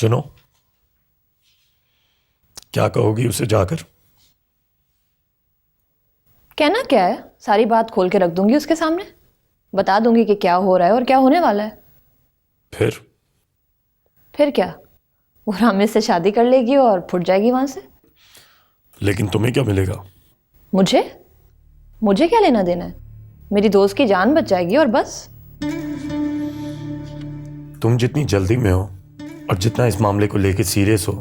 सुनो, क्या कहोगी उसे जाकर? कहना क्या है, सारी बात खोल के रख दूंगी उसके सामने। बता दूंगी कि क्या हो रहा है और क्या होने वाला है। फिर क्या, वो रामेश से शादी कर लेगी और फुट जाएगी वहां से। लेकिन तुम्हें क्या मिलेगा? मुझे मुझे क्या लेना देना है? मेरी दोस्त की जान बच जाएगी और बस। तुम जितनी जल्दी में हो और जितना इस मामले को लेके सीरियस हो,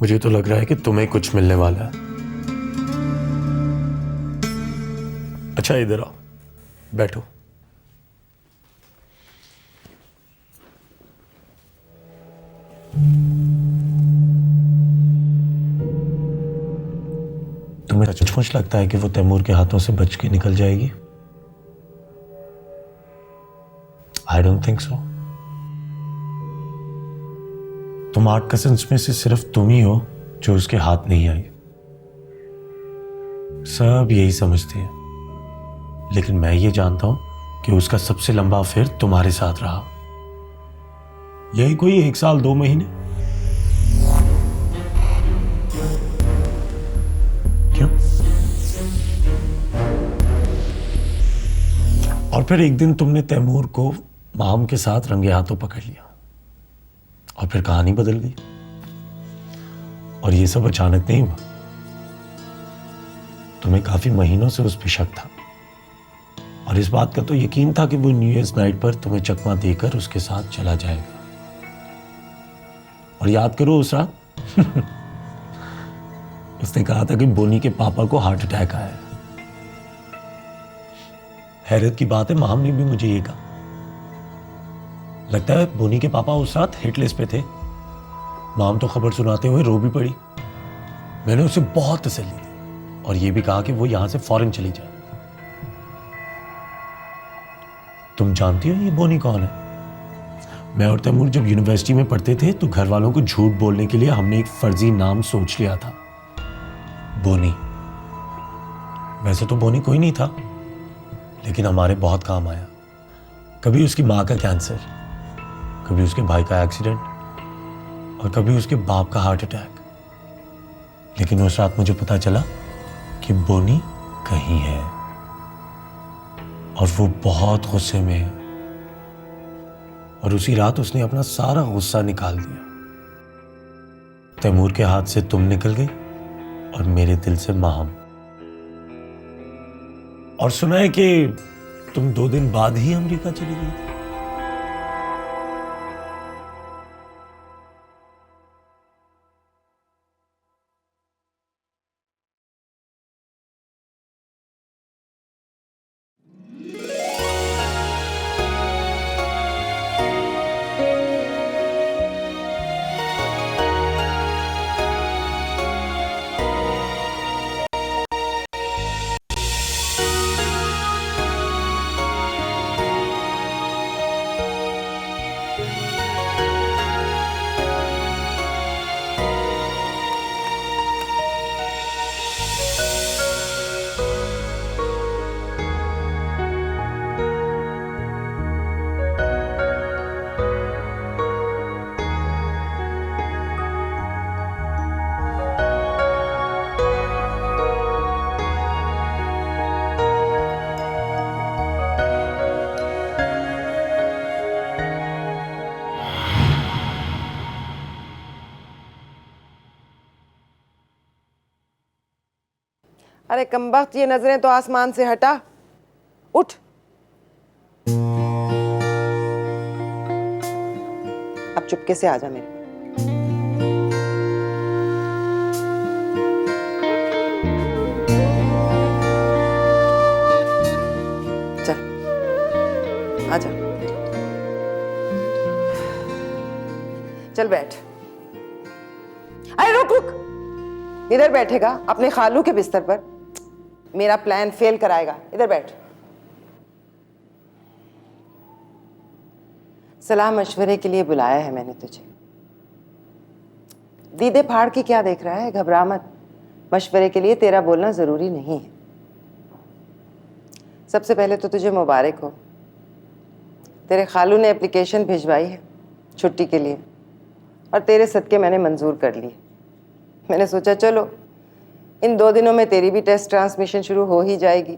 मुझे तो लग रहा है कि तुम्हें कुछ मिलने वाला है। अच्छा, इधर आओ, बैठो। तुम्हें सचमुच लगता है कि वो तैमूर के हाथों से बच के निकल जाएगी? I don't think so. तुम 8 कजिन्स में से सिर्फ तुम ही हो जो उसके हाथ नहीं आई। सब यही समझते हैं, लेकिन मैं ये जानता हूं कि उसका सबसे लंबा अफेयर तुम्हारे साथ रहा। यही कोई 1 साल 2 महीने। क्यों? और फिर एक दिन तुमने तैमूर को माम के साथ रंगे हाथों पकड़ लिया और फिर कहानी बदल गई। और ये सब अचानक नहीं हुआ। तुम्हें काफी महीनों से उस पर शक था और इस बात का तो यकीन था कि वो न्यू ईयर्स नाइट पर तुम्हें चकमा देकर उसके साथ चला जाएगा। और याद करो उस रात उसने कहा था कि बोनी के पापा को हार्ट अटैक आया है। हैरत की बात है, माम ने भी मुझे ये कहा। लगता है बोनी के पापा उस रात हिट लिस्ट पे थे। माम तो खबर सुनाते हुए रो भी पड़ी। मैंने उसे बहुत तसल्ली दी और ये भी कहा कि वो यहां से फौरन चली जाए। तुम जानती हो ये बोनी कौन है? मैं और तैमूर जब यूनिवर्सिटी में पढ़ते थे तो घर वालों को झूठ बोलने के लिए हमने एक फर्जी नाम सोच लिया था, बोनी। वैसे तो बोनी कोई नहीं था, लेकिन हमारे बहुत काम आया। कभी उसकी माँ का कैंसर, कभी उसके भाई का एक्सीडेंट और कभी उसके बाप का हार्ट अटैक। लेकिन उस रात मुझे पता चला कि बोनी कहीं है और वो बहुत गुस्से में है। और उसी रात उसने अपना सारा गुस्सा निकाल दिया। तैमूर के हाथ से तुम निकल गई और मेरे दिल से माहम। और सुना है कि तुम 2 दिन बाद ही अमेरिका चली गई थी। अरे कमबख्त, ये नजरें तो आसमान से हटा। उठ। अब चुपके से आ जा मेरे पास। चल आ जा। चल बैठ। अरे रुक रुक, इधर बैठेगा अपने खालू के बिस्तर पर। मेरा प्लान फेल कराएगा। इधर बैठ। सलाह मशवरे के लिए बुलाया है मैंने तुझे। दीदे फाड़ की क्या देख रहा है? घबरा मत। मशवरे के लिए तेरा बोलना जरूरी नहीं है। सबसे पहले तो तुझे मुबारक हो, तेरे खालू ने एप्लीकेशन भिजवाई है छुट्टी के लिए। और तेरे सदके मैंने मंजूर कर लिए। मैंने सोचा चलो इन 2 दिनों में तेरी भी टेस्ट ट्रांसमिशन शुरू हो ही जाएगी।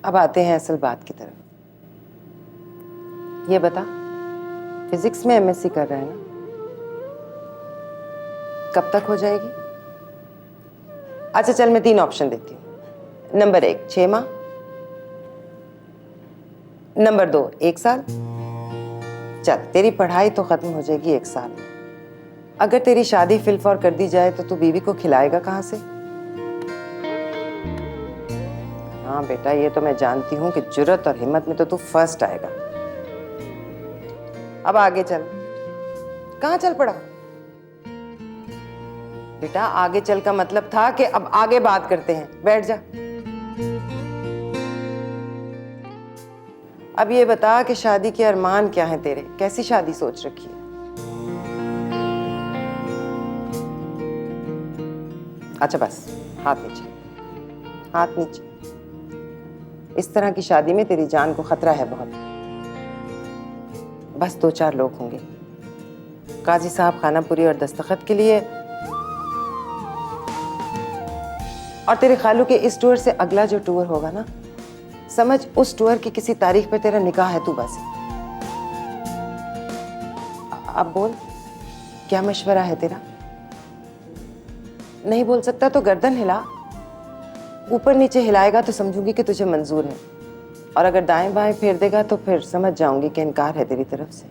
अब आते हैं असल बात की तरफ। ये बता, फिजिक्स में एमएससी कर रहा है ना? कब तक हो जाएगी? अच्छा चल, मैं 3 ऑप्शन देती हूँ। नंबर 1 6 माह, नंबर 2 1 साल। चल, तेरी पढ़ाई तो खत्म हो जाएगी 1 साल। अगर तेरी शादी फिलफौर कर दी जाए तो तू बीवी को खिलाएगा कहाँ से? हाँ बेटा, ये तो मैं जानती हूँ कि जुर्रत और हिम्मत में तो तू फर्स्ट आएगा। अब आगे चल। कहाँ चल पड़ा बेटा? आगे चल का मतलब था कि अब आगे बात करते हैं। बैठ जा। अब ये बता कि शादी के अरमान क्या हैं तेरे? कैसी शादी सोच रखी है? अच्छा बस, हाथ नीचे, हाथ नीचे। इस तरह की शादी में तेरी जान को खतरा है बहुत। बस 2-4 लोग होंगे, काजी साहब खानापुरी और दस्तखत के लिए, और तेरे खालू के इस टूर से अगला जो टूर होगा ना, समझ उस टूर की किसी तारीख पे तेरा निकाह है तू बस। अब बोल, क्या मशवरा है तेरा? नहीं बोल सकता तो गर्दन हिला। ऊपर नीचे हिलाएगा तो समझूंगी कि तुझे मंजूर है, और अगर दाएं बाएं फेर देगा तो फिर समझ जाऊंगी कि इनकार है तेरी तरफ से।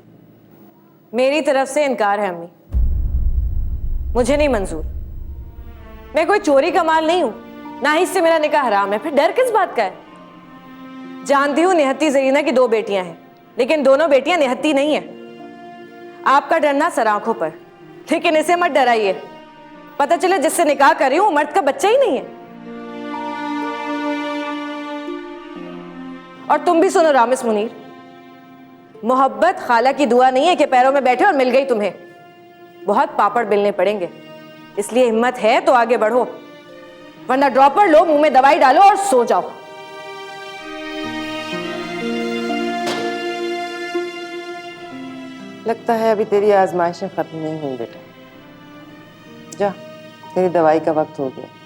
मेरी तरफ से इनकार है अम्मी, मुझे नहीं मंजूर। मैं कोई चोरी का माल नहीं हूं, ना ही इससे मेरा निकाह हराम है। फिर डर किस बात का है? जानती हूं निहत्ती जरीना की 2 बेटियां हैं, लेकिन दोनों बेटियां निहत्ती नहीं है। आपका डरना सर आंखों पर, लेकिन इसे मत डराइए। पता चले जिससे निकाह कर रही हूं मर्द का बच्चा ही नहीं है। और तुम भी सुनो रामिस मुनीर, मोहब्बत खाला की दुआ नहीं है कि पैरों में बैठे और मिल गई तुम्हें। बहुत पापड़ बेलने पड़ेंगे, इसलिए हिम्मत है तो आगे बढ़ो, वरना ड्रॉपर लो, मुंह में दवाई डालो और सो जाओ। लगता है अभी तेरी आजमाइशें खत्म नहीं हुई बेटा। जा, तेरी दवाई का वक्त हो गया।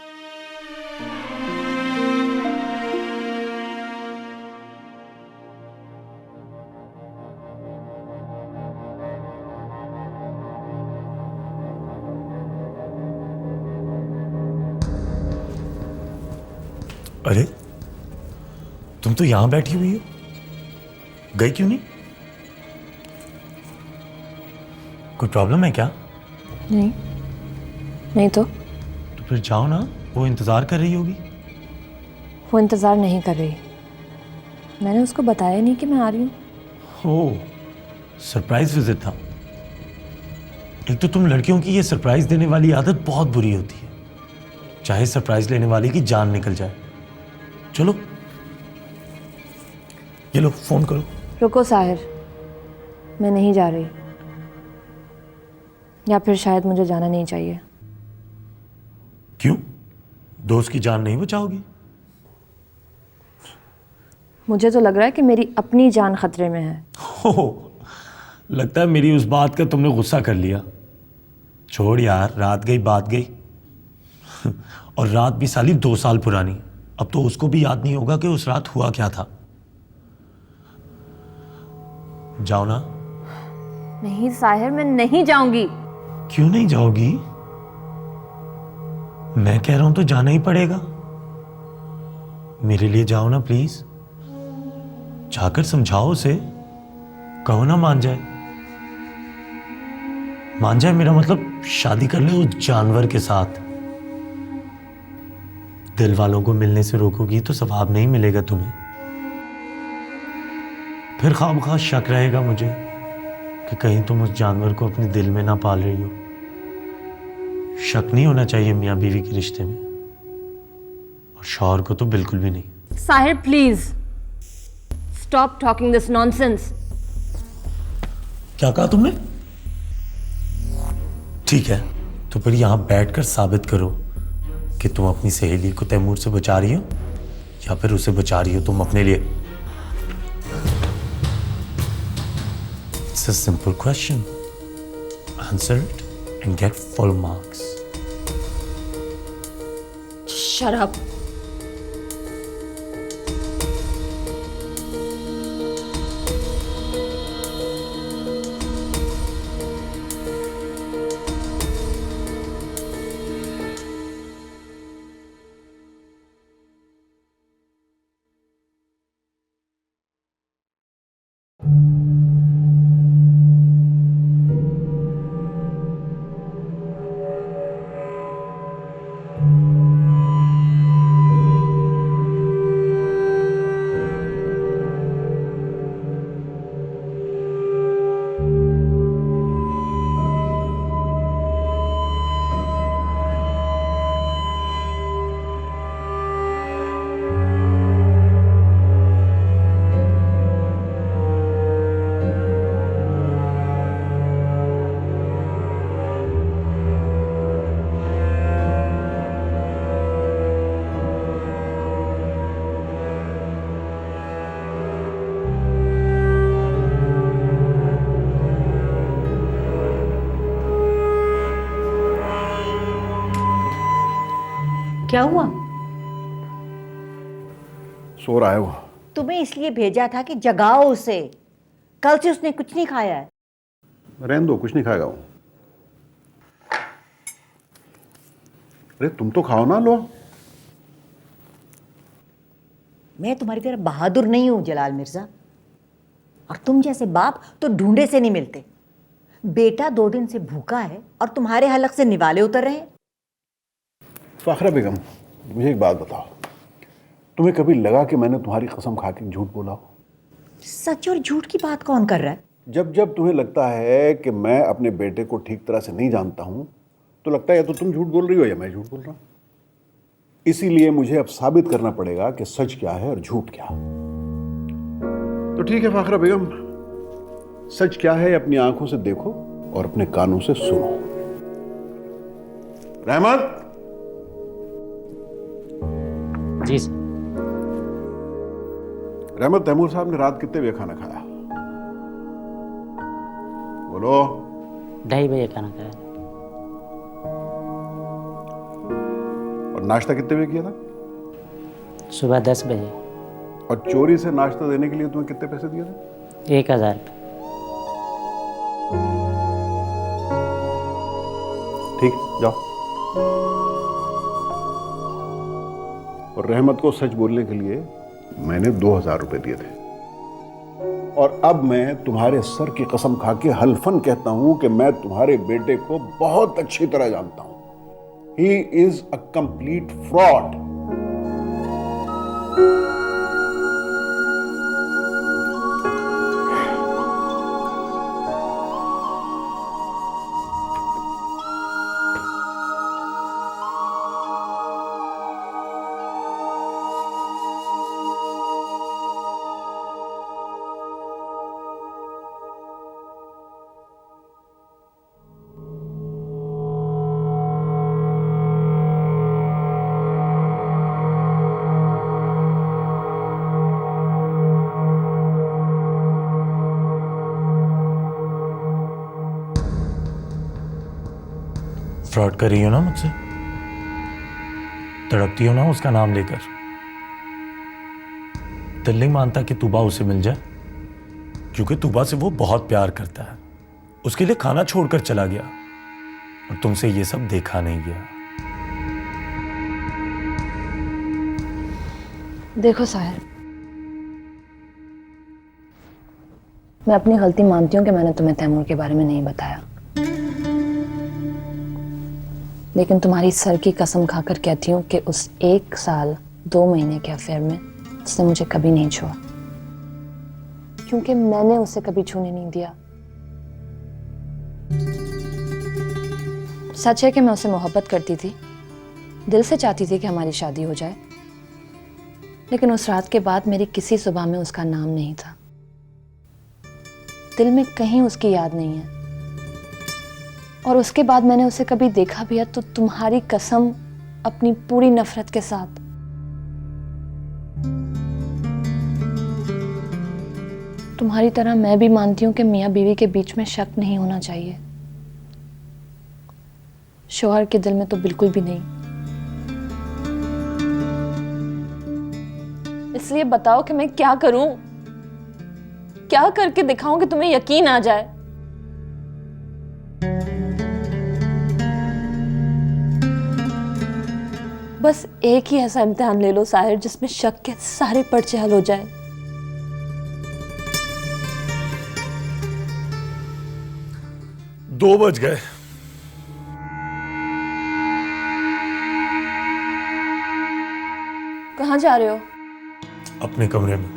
अरे तुम तो यहां बैठी हुई हो, गई क्यों नहीं? कोई प्रॉब्लम है क्या? नहीं तो फिर जाओ ना, वो इंतजार कर रही होगी। वो इंतज़ार नहीं कर रही। मैंने उसको बताया नहीं कि मैं आ रही हूँ। ओह, सरप्राइज विजिट था। एक तो तुम लड़कियों की ये सरप्राइज देने वाली आदत बहुत बुरी होती है, चाहे सरप्राइज लेने वाले की जान निकल जाए। चलो ये लो, फोन करो। रुको साहिर, मैं नहीं जा रही, या फिर शायद मुझे जाना नहीं चाहिए। क्यों? दोस्त की जान नहीं बचाओगी? मुझे तो लग रहा है कि मेरी अपनी जान खतरे में है। हो, लगता है मेरी उस बात का तुमने गुस्सा कर लिया। छोड़ यार, रात गई बात गई। और रात भी साली 2 साल पुरानी। अब तो उसको भी याद नहीं होगा कि उस रात हुआ क्या था। जाओ ना। नहीं साहिर, मैं नहीं जाऊंगी। क्यों नहीं जाओगी? मैं कह रहा हूं तो जाना ही पड़ेगा। मेरे लिए जाओ ना प्लीज। जाकर समझाओ उसे, कहो ना मान जाए। मान जाए मेरा मतलब शादी कर ले उस जानवर के साथ। दिल वालों को मिलने से रोकोगी तो सवाब नहीं मिलेगा तुम्हें। फिर खामखा शक रहेगा मुझे कि कहीं तुम उस जानवर को अपने दिल में ना पाल रही हो। शक नहीं होना चाहिए मियां बीवी के रिश्ते में, और शौहर को तो बिल्कुल भी नहीं। Sahir please stop talking this nonsense. क्या कहा तुमने? ठीक है, तो फिर यहां बैठकर साबित करो कि तुम अपनी सहेली को तैमूर से बचा रही हो, या फिर उसे बचा रही हो तुम अपने लिए। It's a simple question. Answer it and get full marks. Shut up. क्या हुआ? सो रहा है वो। तुम्हें इसलिए भेजा था कि जगाओ उसे। कल से उसने कुछ नहीं खाया है। रहने दो, कुछ नहीं खाएगा वो। अरे तुम तो खाओ ना, लो। मैं तुम्हारी तरह बहादुर नहीं हूं जलाल मिर्जा, और तुम जैसे बाप तो ढूंढे से नहीं मिलते। बेटा 2 दिन से भूखा है और तुम्हारे हलक से निवाले उतर रहे हैं। फाखरा बेगम, मुझे एक बात बताओ, तुम्हें कभी लगा कि मैंने तुम्हारी कसम खा के झूठ बोला हो? सच और झूठ की बात कौन कर रहा है? जब जब तुम्हें लगता है कि मैं अपने बेटे को ठीक तरह से नहीं जानता हूं, तो लगता है या तो तुम झूठ बोल रही हो या मैं झूठ बोल रहा हूं। इसीलिए मुझे अब साबित करना पड़ेगा कि सच क्या है और झूठ क्या। तो ठीक है फाखरा बेगम, सच क्या है अपनी आंखों से देखो और अपने कानों से सुनो। रहमत, जी सर। रहमत, तैमूर साहब ने रात कितने बजे खाना खाया? बोलो। 2:30 बजे खाना खाया। और नाश्ता कितने बजे किया था? सुबह 10 बजे। और चोरी से नाश्ता देने के लिए तुम्हें कितने पैसे दिए थे? 1000 रुपये। ठीक, जाओ। और रहमत को सच बोलने के लिए मैंने 2000 रुपए दिए थे। और अब मैं तुम्हारे सर की कसम खा के हल्फन कहता हूं कि मैं तुम्हारे बेटे को बहुत अच्छी तरह जानता हूं। He is a complete fraud. Fraud कर रही हो ना मुझसे? तड़पती हो ना उसका नाम लेकर? दिल नहीं मानता कि तूबा उसे मिल जाए, क्योंकि तूबा से वो बहुत प्यार करता है। उसके लिए खाना छोड़कर चला गया और तुमसे ये सब देखा नहीं गया। देखो साहिर, मैं अपनी गलती मानती हूँ कि मैंने तुम्हें तैमूर के बारे में नहीं बताया, लेकिन तुम्हारी सर की कसम खाकर कहती हूँ कि उस 1 साल 2 महीने के अफेयर में उसने मुझे कभी नहीं छुआ, क्योंकि मैंने उसे कभी छूने नहीं दिया। सच है कि मैं उसे मोहब्बत करती थी, दिल से चाहती थी कि हमारी शादी हो जाए, लेकिन उस रात के बाद मेरी किसी सुबह में उसका नाम नहीं था। दिल में कहीं उसकी याद नहीं है, और उसके बाद मैंने उसे कभी देखा भी है तो तुम्हारी कसम अपनी पूरी नफरत के साथ। तुम्हारी तरह मैं भी मानती हूँ कि मियाँ बीवी के बीच में शक नहीं होना चाहिए। शौहर के दिल में तो बिल्कुल भी नहीं। इसलिए बताओ कि मैं क्या करूं, क्या करके दिखाऊं कि तुम्हें यकीन आ जाए। बस एक ही ऐसा इम्तिहान ले लो साहिर जिसमें शक के सारे पर्चे हल हो जाए। दो बज गए। कहाँ जा रहे हो? अपने कमरे में।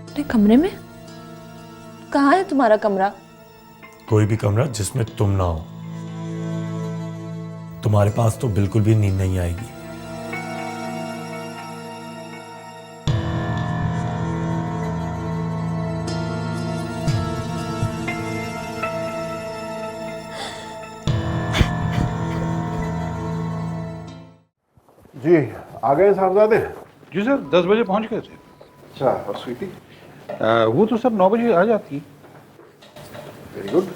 अपने कमरे में? कहाँ है तुम्हारा कमरा? कोई भी कमरा जिसमें तुम ना हो। तुम्हारे पास तो बिल्कुल भी नींद नहीं आएगी। जी आ गए साहबजादे? जी सर 10 बजे पहुंच गए थे। अच्छा, और स्वीटी? वो तो सर 9 बजे आ जाती है। Very good.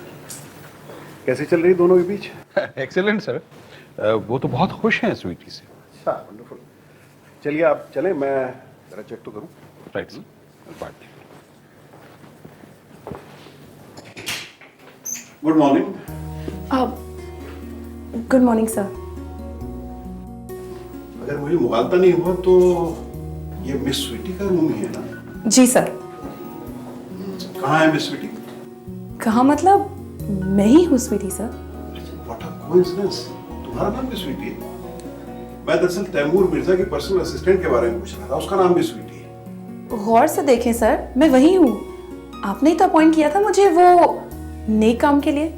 कैसी चल रही दोनों के बीच? Excellent sir. वो तो बहुत खुश हैं स्वीटी से। अच्छा, वंडरफुल। चलिए आप चलें, मैं जरा चेक तो करूं। Right sir. बात good morning. Good morning sir. अगर मुझे मुगालता नहीं हुआ तो ये मिस स्वीटी का रूम ही है ना? जी सर। कहाँ है मिस स्वीटी? कहाँ मतलब? मैं ही हूँ Sweety sir. What a coincidence, तुम्हारा नाम भी स्वीटी है? मैं दरअसल तैमूर मिर्जा की पर्सनल असिस्टेंट के बारे में पूछ रहा था, उसका नाम भी स्वीटी है। गौर से देखें सर, मैं वही हूँ। आपने ही तो अपॉइंट किया था मुझे वो नेक काम के लिए।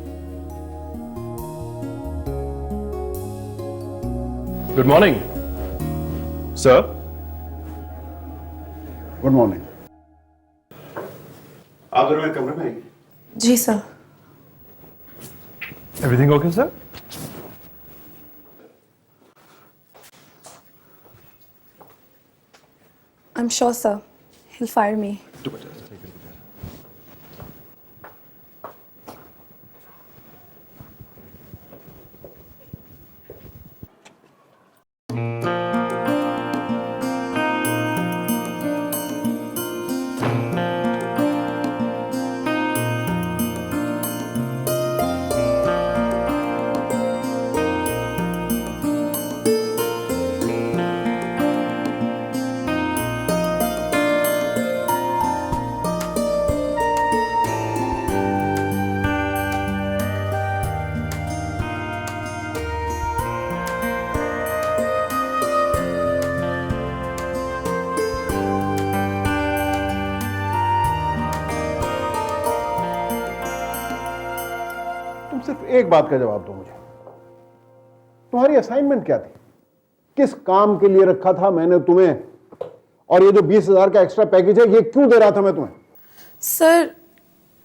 Good morning sir. Good morning. आप जरा मेरे कमरे में आइए। जी sir. Everything okay sir? I'm sure sir, he'll fire me. तुम सिर्फ एक बात का जवाब दो मुझे, तुम्हारी असाइनमेंट क्या थी? किस काम के लिए रखा था मैंने तुम्हें? और ये जो 20,000 का एक्स्ट्रा पैकेज है, ये क्यों दे रहा था मैं तुम्हें?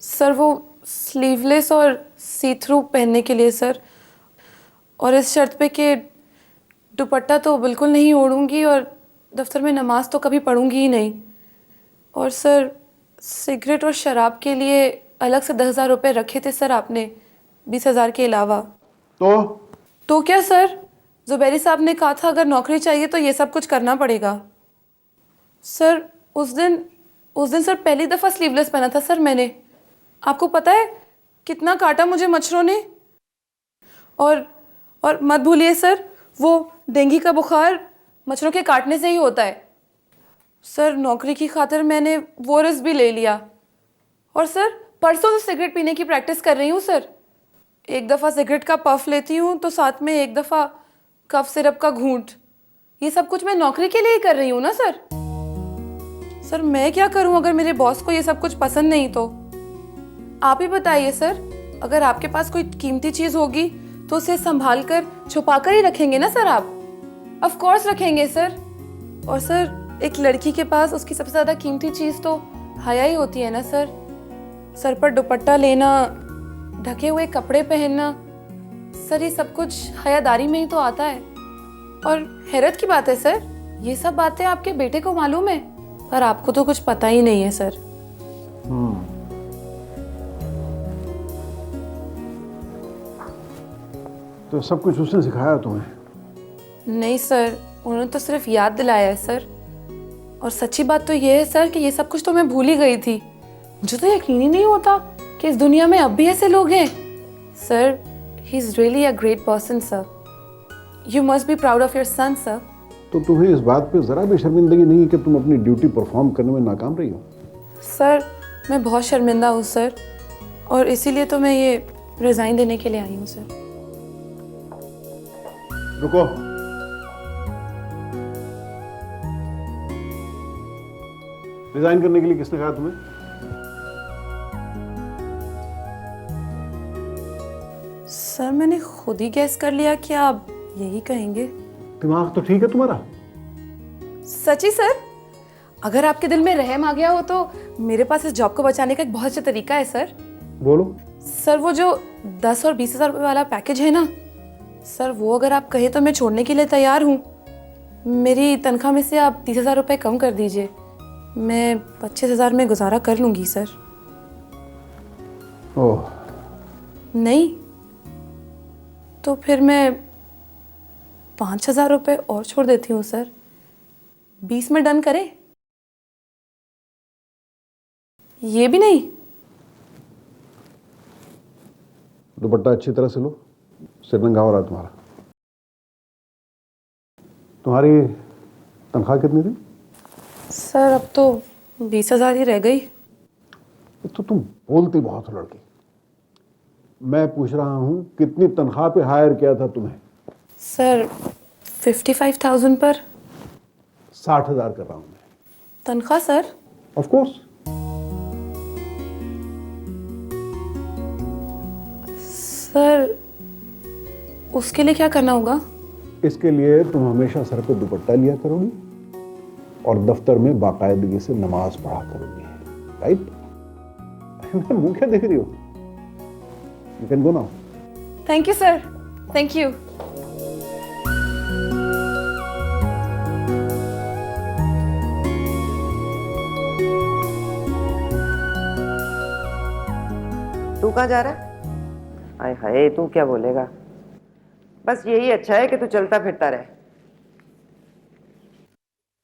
सर वो स्लीवलेस और सी थ्रू पहनने के लिए सर, और इस शर्त पे कि दुपट्टा तो बिल्कुल नहीं ओढ़ूंगी और दफ्तर में नमाज तो कभी पढ़ूंगी ही नहीं। और सर सिगरेट और शराब के लिए अलग से 10,000 रुपये रखे थे सर आपने, 20,000 के अलावा। तो क्या सर, जुबैरी साहब ने कहा था अगर नौकरी चाहिए तो ये सब कुछ करना पड़ेगा। सर उस दिन सर पहली दफ़ा स्लीवलेस पहना था सर मैंने। आपको पता है कितना काटा मुझे मच्छरों ने? और मत भूलिए सर, वो डेंगू का बुखार मच्छरों के काटने से ही होता है। सर नौकरी की खातिर मैंने वो रिस्क भी ले लिया। और सर परसों से सिगरेट पीने की प्रैक्टिस कर रही हूँ सर। एक दफ़ा सिगरेट का पफ लेती हूँ तो साथ में एक दफ़ा कफ सिरप का घूंट। ये सब कुछ मैं नौकरी के लिए ही कर रही हूँ ना सर। सर मैं क्या करूँ अगर मेरे बॉस को ये सब कुछ पसंद नहीं तो? आप ही बताइए सर, अगर आपके पास कोई कीमती चीज़ होगी तो उसे संभाल कर छुपा कर ही रखेंगे ना सर आप? ऑफ कोर्स रखेंगे सर। और सर एक लड़की के पास उसकी सबसे ज़्यादा कीमती चीज़ तो हया ही होती है ना सर। सर पर दुपट्टा लेना, ढके हुए कपड़े पहनना, सर ये सब कुछ हयादारी में ही तो आता है। और हैरत की बात है सर, ये सब बातें आपके बेटे को मालूम है, पर आपको तो कुछ पता ही नहीं है सर। तो सब कुछ उसने सिखाया तुम्हें? नहीं सर, उन्होंने तो सिर्फ याद दिलाया है सर। और सच्ची बात तो ये है सर कि ये सब कुछ तो मैं भूल ही गई थी। मुझे तो यकीन ही नहीं होता कि इस दुनिया में अब भी ऐसे लोग हैं। Sir, he is really a great person sir. You must be proud of your son sir. तो तुम्हें इस बात पे ज़रा भी शर्मिंदगी नहीं है कि तुम अपनी ड्यूटी परफॉर्म करने में नाकाम रही हो? सर, मैं बहुत शर्मिंदा हूँ सर, और इसीलिए तो मैं ये रिज़ाइन देने के लिए आई हूँ सर। रुको। रिजाइन करने के लिए किसने कहा तुम्हें? सर, मैंने खुद ही गैस कर लिया कि आप यही कहेंगे। दिमाग तो ठीक है तुम्हारा? सच्ची सर, अगर आपके दिल में रहम आ गया हो तो मेरे पास इस जॉब को बचाने का एक बहुत अच्छा तरीका है सर। बोलो। सर, वो जो 10 और 20 हज़ार रुपये वाला पैकेज है ना सर, वो अगर आप कहें तो मैं छोड़ने के लिए तैयार हूँ। मेरी तनख्वाह में से आप 30,000 रुपये कम कर दीजिए, मैं 25,000 में गुजारा कर लूँगी सर। ओह, नहीं तो फिर मैं 5,000 रुपये और छोड़ देती हूँ सर। 20 में डन करें? ये भी नहीं? दुपट्टा अच्छी तरह से लो, सिर नंगा हो रहा है तुम्हारा। तुम्हारी तनख्वाह कितनी थी? सर, अब तो 20,000 ही रह गई। तो तुम बोलती बहुत हो लड़की। मैं पूछ रहा हूँ कितनी तनख्वाह पे हायर किया था तुम्हें? सर, 55,000 पर। 60,000 कर रहा हूँ मैं। तनख्वाह सर? Of course. सर, उसके लिए क्या करना होगा? इसके लिए तुम हमेशा सर पे दुपट्टा लिया करोगी और दफ्तर में बाकायदगी से नमाज पढ़ा करोगी, राइट? मैं मुंह क्या देख रही हो? You can go now. Thank you sir, thank you. तू कहाँ जा रहा है? हाय हाय, तू क्या बोलेगा? बस यही अच्छा है कि तू चलता फिरता रहे।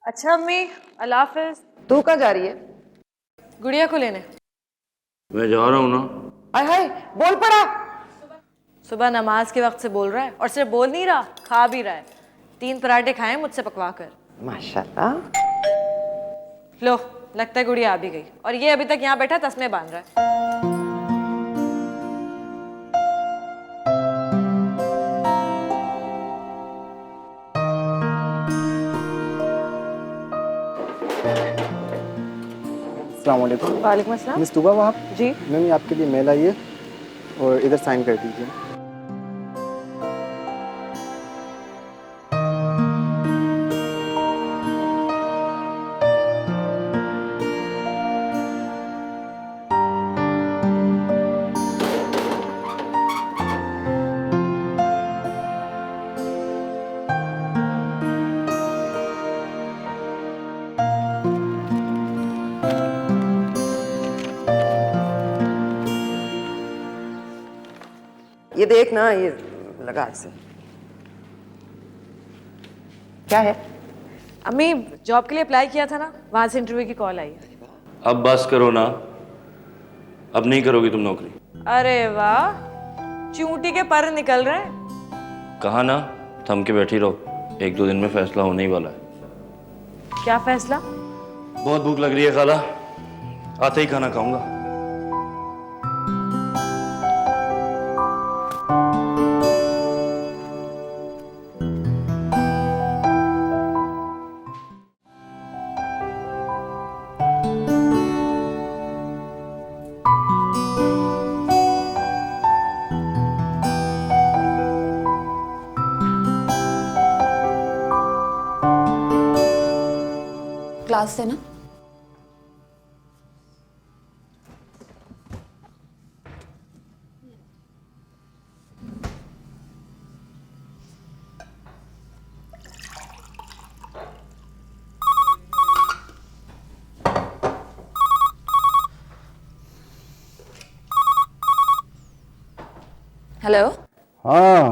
अच्छा अम्मी, अल्लाह हाफिज। तू कहाँ जा रही है? गुड़िया को लेने। मैं जा रहा हूँ ना। हाय हाय, बोल पड़ा। सुबह नमाज के वक्त से बोल रहा है, और सिर्फ बोल नहीं रहा, खा भी रहा है। 3 पराठे खाए मुझसे पकवा कर। माशाल्लाह। लो, लगता है गुड़िया आ भी गई, और ये अभी तक यहाँ बैठा तस्मे बांध रहा है। अस्सलामुअलैकुम। वालेकुम अस्सलाम। मिस तुबा आप? जी मैम, ये आपके लिए मेल आई है और इधर साइन कर दीजिए। ये देख ना, ये लगा से। क्या है? अम्मी, जॉब के लिए अप्लाई किया था ना, वहां से इंटरव्यू की कॉल आई है। अब बस करो ना, अब नहीं करोगी तुम नौकरी। अरे वाह, चूंटी के पर निकल रहे हैं। कहा ना, थम के बैठी रहो, 1-2 दिन में फैसला होने ही वाला है। क्या फैसला? बहुत भूख लग रही है खाला, आते ही खाना खाऊंगा। क्लास से ना? हेलो। हाँ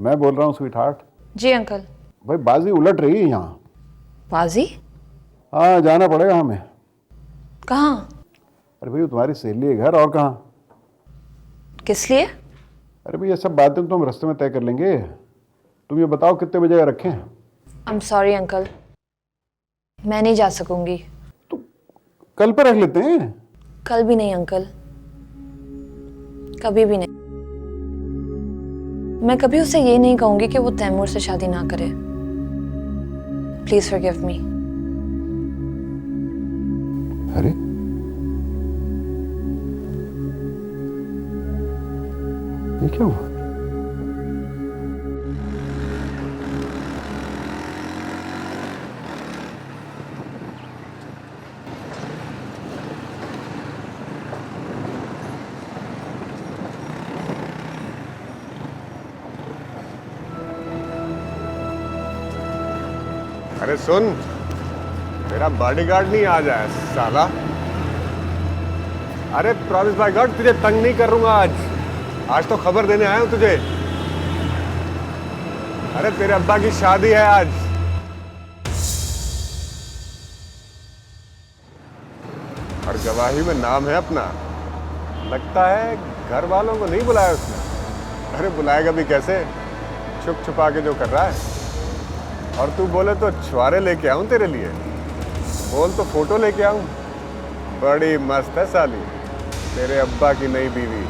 मैं बोल रहा हूँ स्वीट हार्ट। जी अंकल। भाई बाजी उलट रही है यहाँ। बाजी? हाँ जाना पड़ेगा हमें। कहाँ? अरे भाई तुम्हारी सहेली है घर, और कहाँ। किस लिए? अरे भाई ये सब बातें तो हम रास्ते में तय कर लेंगे। तुम ये बताओ कितने बजे रखें। आई एम सॉरी अंकल, मैं नहीं जा सकूंगी। कल पे रख लेते हैं। कल भी नहीं अंकल, कभी भी नहीं। मैं कभी उसे ये नहीं कहूंगी कि वो तैमूर से शादी ना करे। Please forgive me. अरे ये क्या हुआ? अरे सुन, मेरा बॉडीगार्ड नहीं आ जाए साला। अरे प्रॉमिस बाय गॉड तुझे तंग नहीं करूंगा आज तो खबर देने आया हूं तुझे। अरे तेरे अब्बा की शादी है आज। और गवाही में नाम है अपना। लगता है घर वालों को नहीं बुलाया उसने। अरे बुलाएगा भी कैसे, छुप छुपा के जो कर रहा है। और तू बोले तो छुआरे लेके आऊं तेरे लिए, बोल तो फोटो लेके आऊं। बड़ी मस्त है साली तेरे अब्बा की नई बीवी।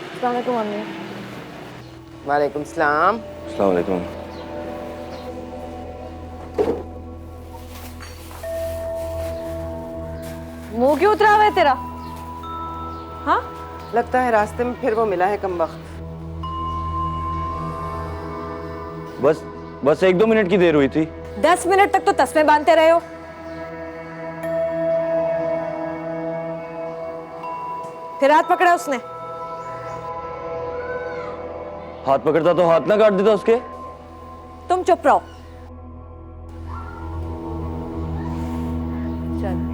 अस्सलाम वालेकुम मम्मी। वालेकुम सलाम। अस्सलाम वालेकुम। मुंह क्यों उतरा हुआ है तेरा? हाँ लगता है रास्ते में फिर वो मिला है कम वक्त। बस 1-2 मिनट की देर हुई थी। 10 मिनट तक तो तस्मे बांधते रहे हो। फिर हाथ पकड़ा उसने। हाथ पकड़ता तो हाथ ना काट देता उसके। तुम चुप रहो। चल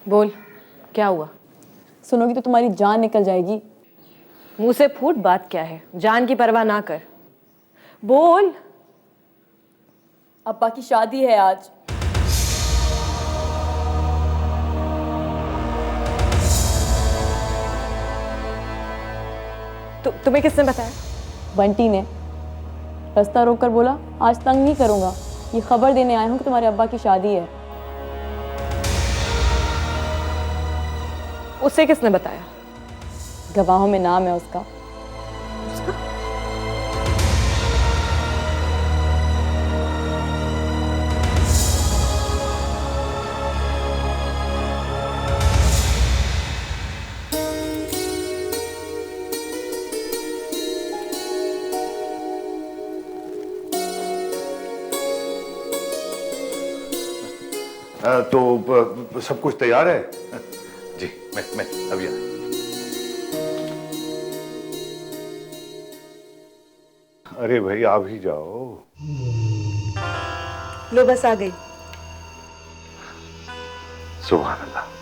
बोल, क्या हुआ? सुनोगी तो तुम्हारी जान निकल जाएगी। मुंह से फूट, बात क्या है? जान की परवाह ना कर, बोल। अब्बा की शादी है आज। तुम्हें किसने बताया? बंटी ने रास्ता रोक कर बोला आज तंग नहीं करूंगा, ये खबर देने आया हूं कि तुम्हारे अब्बा की शादी है। उसे किसने बताया? गवाहों में नाम है उसका। तो सब कुछ तैयार है? जी मैं अभी आ। अरे भाई आप ही जाओ। लो बस आ गई। सुभान अल्लाह।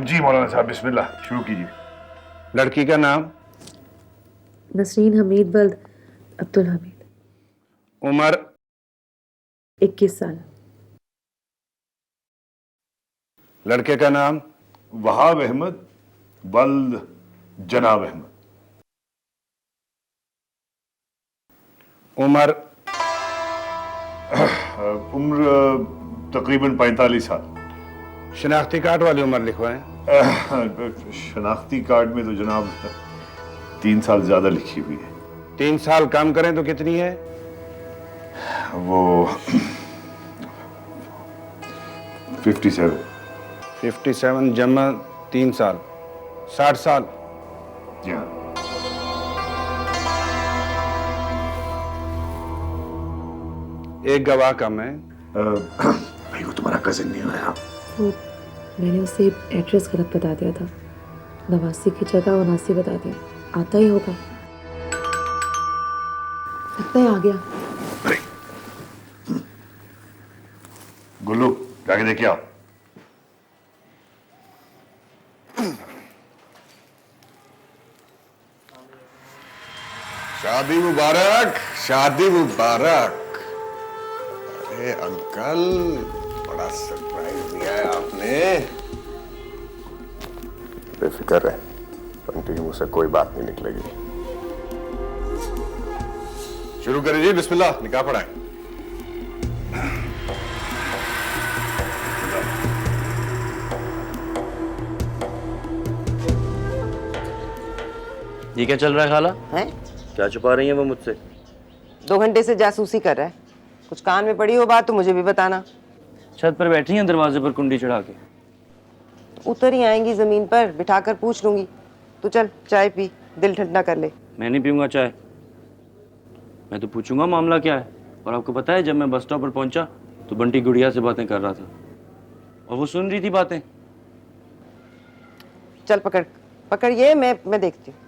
जी मौलाना साहब बिस्मिल्लाह शुरू कीजिए। लड़की का नाम? नसरीन हमीद बल्द अब्दुल हमीद। उम्र? 21 साल। लड़के का नाम? वहाब अहमद बल्द जनाब अहमद। उम्र? उम्र तकरीबन 45 साल। शनाख्ती कार्ड वाली उम्र लिखवाएं। शनाख्ती कार्ड में तो जनाब 3 साल ज्यादा लिखी हुई है। 3 साल काम करें तो कितनी है? वो 57। 57 जमा 3 साल, 60 साल। जी हाँ। एक गवाह कम है। भाई वो तुम्हारा कजिन नहीं आया। वो मैंने उसे एड्रेस गलत बता दिया था, नवासी की जगह 79 बता दिया। आता ही होगा, लगता है आ गया। गुल्लू जाके देखिए आओ। शादी मुबारक, शादी मुबारक। अरे अंकल, बड़ा सरप्राइज दिया है आपने। बेफिक्र रहे, बंटी के मुंह से कोई बात नहीं निकलेगी। शुरू करें जी, बिस्मिल्लाह, निकाह पढ़ाएं। ये क्या चल रहा है खाला? हैं? क्या छुपा रही है वो मुझसे? 2 घंटे से जासूसी कर रहा है। कुछ कान में पड़ी हो बात तो मुझे भी बताना। छत पर बैठी हैं दरवाजे पर कुंडी चढ़ा के। उतर ही आएंगी जमीन पर, बिठाकर पूछ लूंगी। तू चल चाय पी, दिल ठंडा कर ले। मैं नहीं पीऊंगा चाय। मैं तो पूछूंगा मामला क्या है। और आपको पता है जब मैं बस स्टॉप पर पहुंचा तो बंटी गुड़िया से बातें कर रहा था और वो सुन रही थी बातें। चल पकड़ पकड़, ये मैं देखती हूँ।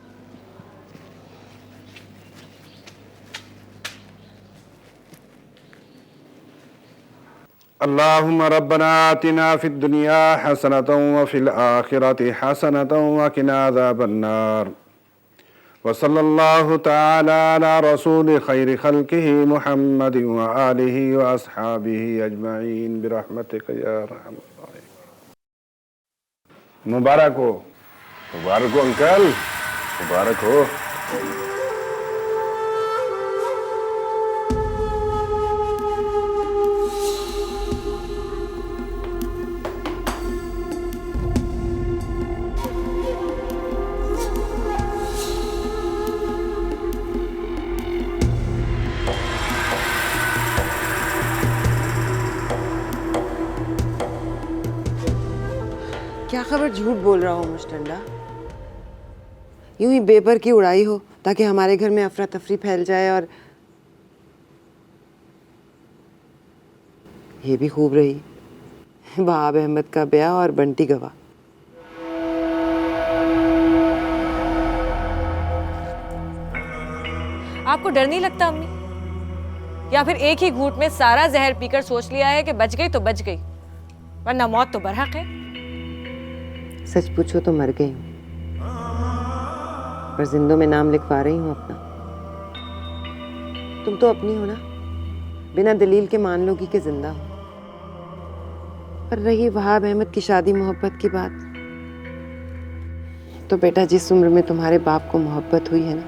अल्लाहुम्मा रब्बना आतिना फिद दुनिया हसनतन व फिल आखिरति हसनतन व किना अज़ाबन्नार। व सल्लल्लाहु तआला अला रसूल खैर खल्किही मुहम्मद व आलिही व अस्हाबिही अजमईन बिरहमतिक या रहमत रहीम। मुबारक हो, मुबारक हो अंकल, मुबारक हो। क्या खबर झूठ बोल रहा हो मुस्टंडा? यूं ही बेपर की उड़ाई हो ताकि हमारे घर में अफरा तफरी फैल जाए। और ये भी खूब रही, वहाब अहमद का ब्याह और बंटी गवाह। आपको डर नहीं लगता अम्मी? या फिर एक ही घूंट में सारा जहर पीकर सोच लिया है कि बच गई तो बच गई, वरना मौत तो बरहक है। सच पूछो तो मर गई हूँ, पर जिंदों में नाम लिखवा रही हूँ अपना। तुम तो अपनी हो ना, बिना दलील के मान लोगी कि जिंदा हो। पर रही वहाब अहमद की शादी मोहब्बत की बात, तो बेटा जिस उम्र में तुम्हारे बाप को मोहब्बत हुई है ना,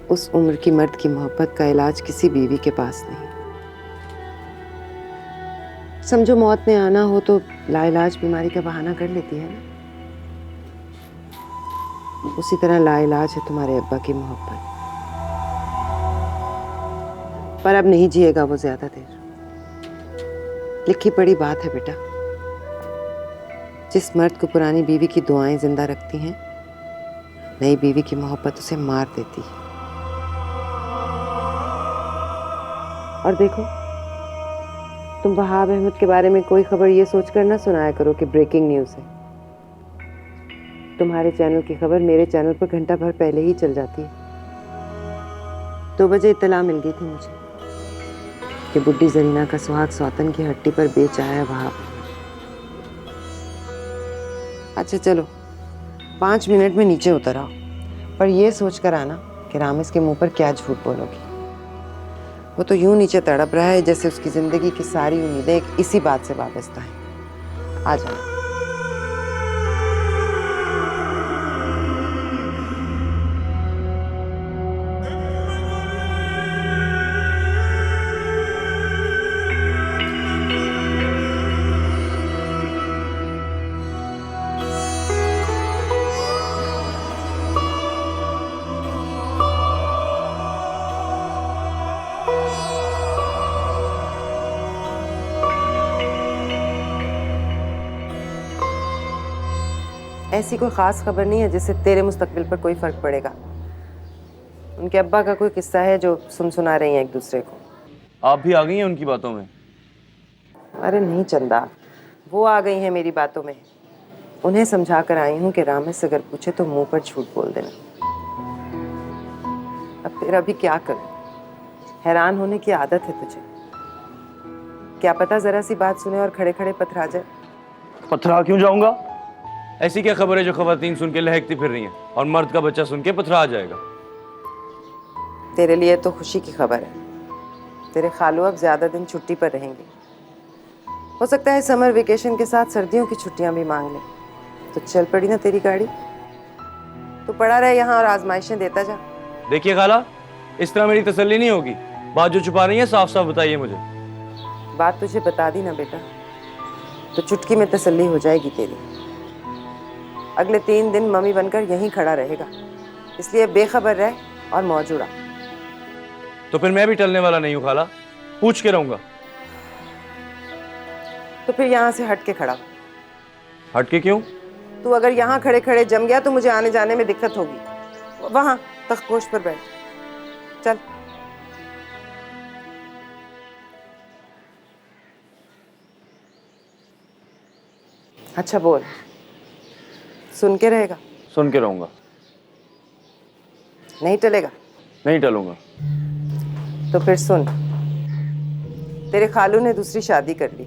उस उम्र की मर्द की मोहब्बत का इलाज किसी बीवी के पास नहीं। समझो मौत में आना हो तो लाइलाज बीमारी का बहाना कर लेती है ना, उसी तरह लाइलाज है तुम्हारे अब्बा की मोहब्बत। पर अब नहीं जिएगा वो ज्यादा देर। लिखी पड़ी बात है बेटा, जिस मर्द को पुरानी बीवी की दुआएं जिंदा रखती हैं, नई बीवी की मोहब्बत उसे मार देती है। और देखो, तुम वहाब अहमद के बारे में कोई खबर ये सोचकर ना सुनाया करो कि ब्रेकिंग न्यूज़ है। तुम्हारे चैनल की खबर मेरे चैनल पर घंटा भर पहले ही चल जाती है। 2 बजे इत्तला मिल गई थी मुझे कि बुड्ढी जरीना का सुहाग सौतन की हट्टी पर बेच आया है वहाब। अच्छा चलो, 5 मिनट में नीचे उतर आओ, पर यह सोचकर आना कि रामिस के मुंह पर क्या झूठ बोलोगी। वो तो यूं नीचे तड़प रहा है जैसे उसकी जिंदगी की सारी उम्मीदें एक इसी बात से वाबस्ता हैं। आ जाना। ऐसी कोई ख़ास खबर नहीं है जिससे तेरे मुस्तकबिल पर कोई फ़र्क पड़ेगा। उनके अब्बा का कोई किस्सा है जो सुना रही हैं एक दूसरे को। आप भी आ गई हैं उनकी बातों में? अरे नहीं चंदा, वो आ गई हैं मेरी बातों में। उन्हें समझा कर आई हूँ कि रामेश अगर पूछे तो मुंह पर झूठ बोल देना। अब फिर अभी क्या करूँ? हैरान होने की आदत है तुझे। क्या पता ज़रा सी बात सुने और खड़े खड़े पथरा जाए। पथरा क्यों जाऊंगा? ऐसी क्या खबर है जो खवातीन सुन के लहकती फिर रही हैं और मर्द का बच्चा सुन के पथरा जाएगा? तेरे लिए तो खुशी की खबर है। तेरे खालू अब ज़्यादा दिन छुट्टी पर रहेंगे। हो सकता है समर वेकेशन के साथ सर्दियों की छुट्टियां भी मांग ले। तो चल पड़ी ना तेरी गाड़ी। तू पड़ा रहे यहाँ और आजमाइशें देता जा। देखिए खाला, इस तरह मेरी तसल्ली नहीं होगी। बात जो छुपा रही है साफ साफ बताइए मुझे। बात तुझे बता दी ना बेटा, तो चुटकी में तसल्ली हो जाएगी तेरी। अगले 3 दिन मम्मी बनकर यहीं खड़ा रहेगा, इसलिए बेखबर रह और मौज उड़ा। तो फिर मैं भी टलने वाला नहीं हूँ खाला, पूछ के रहूंगा। तो फिर यहाँ से हट के खड़ा हो। हट के क्यों? तू अगर यहाँ खड़े खड़े जम गया तो मुझे आने जाने में दिक्कत होगी। वहां तख्तपोश पर बैठ। चल। अच्छा बोल, सुन के रहेगा? सुन के रहूंगा। नहीं टलेगा? नहीं टलूंगा। तो फिर सुन, तेरे खालू ने दूसरी शादी कर ली।